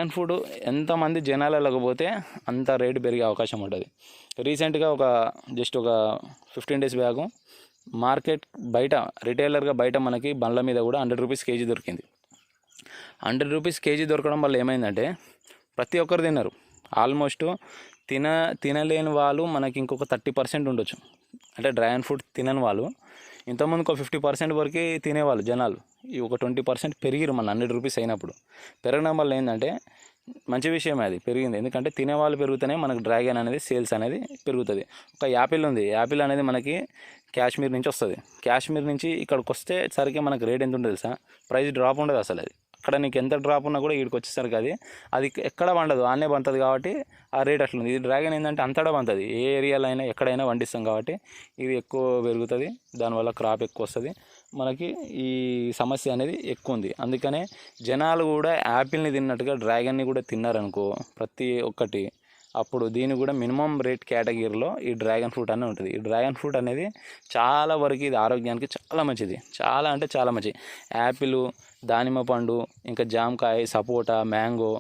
Dragon fruit ఎంతమంది జనాలు లేకపోతే అంత రేటు పెరిగే అవకాశం ఉంటుంది. రీసెంట్గా జస్ట్ ఒక 15 days బ్యాక్ మార్కెట్ బయట రిటైలర్గా బయట మనకి బండ్ల మీద కూడా 100 రూపీస్ కేజీ దొరికింది. 100 రూపీస్ కేజీ దొరకడం వల్ల ఏమైందంటే ప్రతి ఒక్కరు తిన్నారు. ఆల్మోస్ట్ తినలేని వాళ్ళు మనకి ఇంకొక 30% ఉండొచ్చు. అంటే డ్రాగన్ ఫ్రూట్ తినని వాళ్ళు ఇంతకుముందు ఒక 50% వరకు తినేవాళ్ళు జనాలు. ఈ ఒక 20% పెరిగిరు మన 100 రూపీస్ అయినప్పుడు. పెరగడం వల్ల ఏంటంటే మంచి విషయం అది పెరిగింది. ఎందుకంటే తినేవాళ్ళు పెరుగుతూనే మనకు డ్రాగన్ అనేది సేల్స్ అనేది పెరుగుతుంది. ఒక యాపిల్ ఉంది, యాపిల్ అనేది మనకి కాశ్మీర్ నుంచి వస్తుంది. కాశ్మీర్ నుంచి ఇక్కడికి వస్తే సరికి మనకు రేట్ ఎంత ఉంటుంది తెలుసా? ప్రైస్ డ్రాప్ ఉండదు అసలు. అది అక్కడ నీకు ఎంత డ్రాప్ ఉన్నా కూడా ఇక్కడికి వచ్చేసరికి అది ఎక్కడ పండదు, ఆనే పండుతుంది కాబట్టి ఆ రేట్ అట్లుంది. ఇది డ్రాగన్ ఏంటంటే అంతటా పండుతుంది, ఏ ఏరియాలో అయినా ఎక్కడైనా పండిస్తాం కాబట్టి ఇది ఎక్కువ పెరుగుతుంది. దానివల్ల క్రాప్ ఎక్కువ వస్తుంది. మనకి ఈ సమస్య అనేది ఎక్కువ ఉంది. అందుకనే జనాలు కూడా యాపిల్ని తిన్నట్టుగా డ్రాగన్ని కూడా తిన్నారనుకో ప్రతి ఒక్కటి, అప్పుడు దీన్ని కూడా మినిమం రేట్ కేటగిరీలో ఈ డ్రాగన్ ఫ్రూట్ అనేది ఉంటుంది. ఈ డ్రాగన్ ఫ్రూట్ అనేది చాలా వరకు ఇది ఆరోగ్యానికి చాలా మంచిది, చాలా అంటే చాలా మంచిది. యాపిల్, దానిమ్మ పండు, ఇంకా జామకాయ, సపోటా, మ్యాంగో,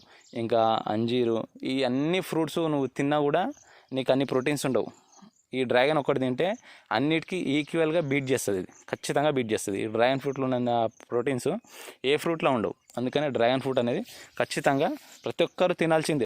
ఇంకా అంజీరు, ఈ అన్ని ఫ్రూట్స్ నువ్వు తిన్నా కూడా నీకు అన్ని ప్రోటీన్స్ ఉండవు. ఈ డ్రాగన్ ఒకటి తింటే అన్నిటికీ ఈక్వల్గా బీట్ చేస్తుంది, ఇది ఖచ్చితంగా బీట్ చేస్తుంది. ఈ డ్రాగన్ ఫ్రూట్లో ఉన్న ప్రోటీన్స్ ఏ ఫ్రూట్లో ఉండవు. అందుకనే డ్రాగన్ ఫ్రూట్ అనేది ఖచ్చితంగా ప్రతి ఒక్కరు తినాల్సిందే.